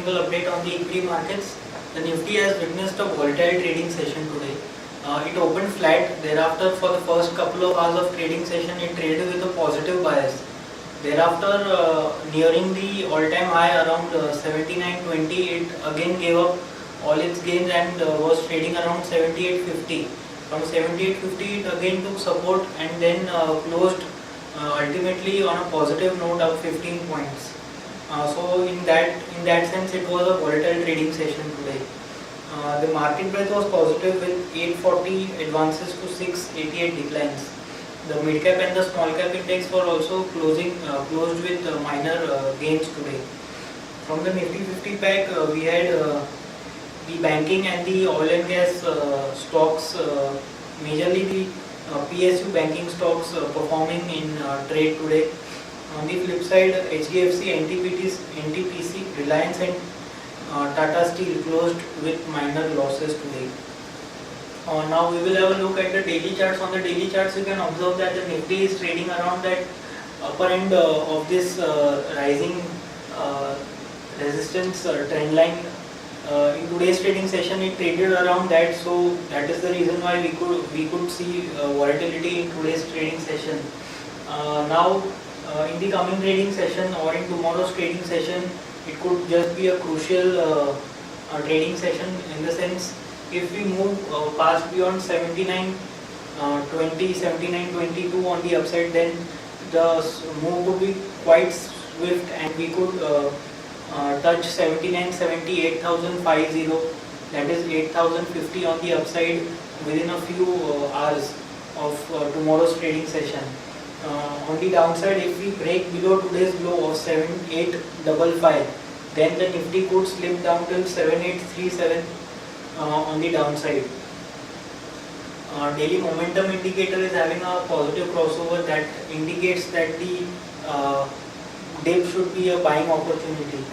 technical update on the equity markets. The Nifty has witnessed a volatile trading session today. It opened flat. Thereafter, for the first couple of hours of trading session, it traded with a positive bias. Thereafter, nearing the all-time high around 79.20, it again gave up all its gains and was trading around 78.50. From 78.50, it again took support and then closed ultimately on a positive note of 15 points. So in that sense, it was a volatile trading session today. The market price was positive with 840 advances to 688 declines. The mid cap and the small cap index were also closed with minor gains today. From the Nifty 50 pack, we had the banking and the oil and gas stocks, majorly the PSU banking stocks performing in trade today. On the flip side, HDFC, NTPC, Reliance and Tata Steel closed with minor losses today. Now we will have a look at the daily charts. On the daily charts, you can observe that the Nifty is trading around that upper end of this rising resistance trend line. In today's trading session, it traded around that, so that is the reason why we could see volatility in today's trading session. Now, in the coming trading session or in tomorrow's trading session, it could just be a crucial trading session in the sense if we move past beyond 79.20, 79.22 on the upside, then the move would be quite swift and we could touch 79.70, 8,050, that is 8,050 on the upside within a few hours of tomorrow's trading session. On the downside, if we break below today's low of 7855, then the Nifty could slip down till 7837 on the downside. Daily momentum indicator is having a positive crossover that indicates that the dip should be a buying opportunity.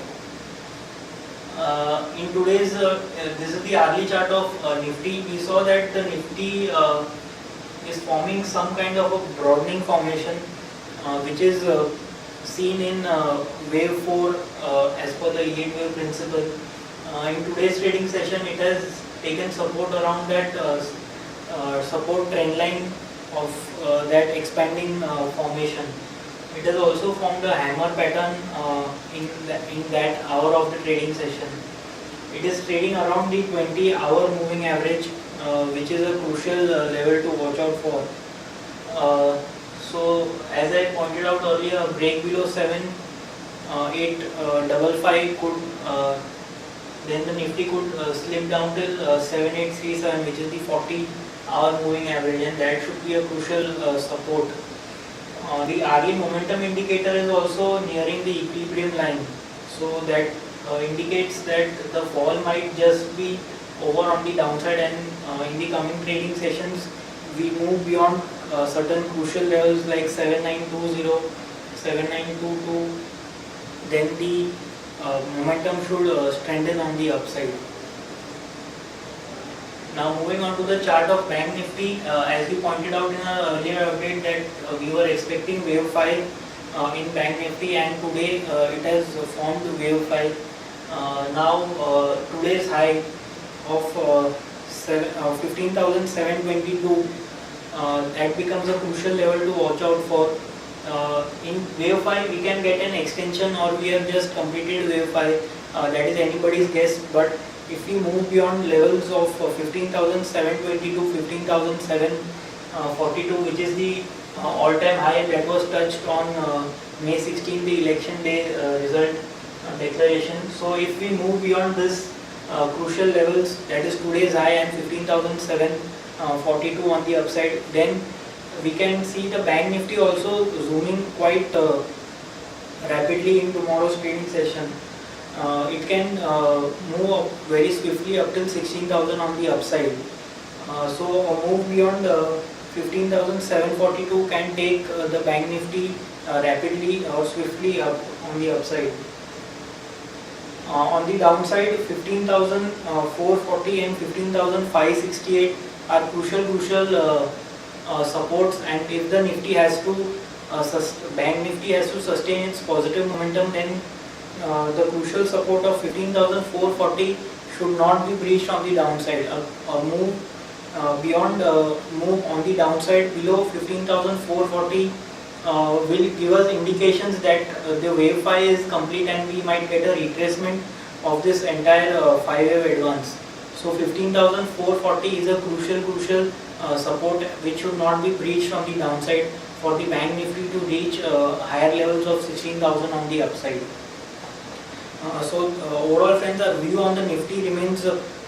In today's, this is the hourly chart of Nifty. We saw that the Nifty is forming some kind of a broadening formation, which is seen in wave 4 as per the elite wave principle. In today's trading session, it has taken support around that support trend line of that expanding formation. It has also formed a hammer pattern in that hour of the trading session. It is trading around the 20-hour moving average, which is a crucial level to watch out for. So, as I pointed out earlier, a break below 7,855 could then the Nifty could slip down till 7,837, which is the 40-hour moving average, and that should be a crucial support. The hourly momentum indicator is also nearing the equilibrium line, so that indicates that the fall might just be over on the downside, and in the coming trading sessions we move beyond certain crucial levels like 7920, 7922, then the momentum should strengthen on the upside. Now moving on to the chart of Bank Nifty, as we pointed out in our earlier update that we were expecting wave 5 in Bank Nifty, and today it has formed wave 5. Now today's high of 15,722, that becomes a crucial level to watch out for. In wave 5 we can get an extension or we have just completed wave 5, that is anybody's guess, but if we move beyond levels of 15,722, 15,742, which is the all-time high that was touched on May 16, the election day result declaration. So if we move beyond this crucial levels, that is today's high and 15,742 on the upside, then we can see the Bank Nifty also zooming quite rapidly in tomorrow's trading session. It can move up very swiftly up till 16,000 on the upside. So a move beyond 15,742 can take the Bank Nifty rapidly or swiftly up on the upside. On the downside, 15,440 and 15,568 are crucial supports, and if the Nifty has to Bank Nifty has to sustain its positive momentum, then the crucial support of 15,440 should not be breached on the downside. A move beyond move on the downside below 15,440 will give us indications that the wave 5 is complete and we might get a retracement of this entire 5-wave advance. So 15,440 is a crucial support which should not be breached on the downside for the Bank Nifty to reach higher levels of 16,000 on the upside. Overall friends, our view on the Nifty remains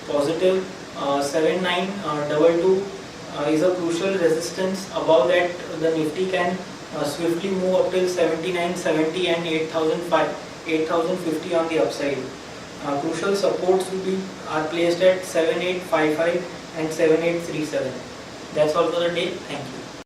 positive. 7922 is a crucial resistance. Above that the Nifty can swiftly move up till 7970 and 8050 on the upside. Crucial supports are placed at 7855 and 7837. That's all for the day. Thank you.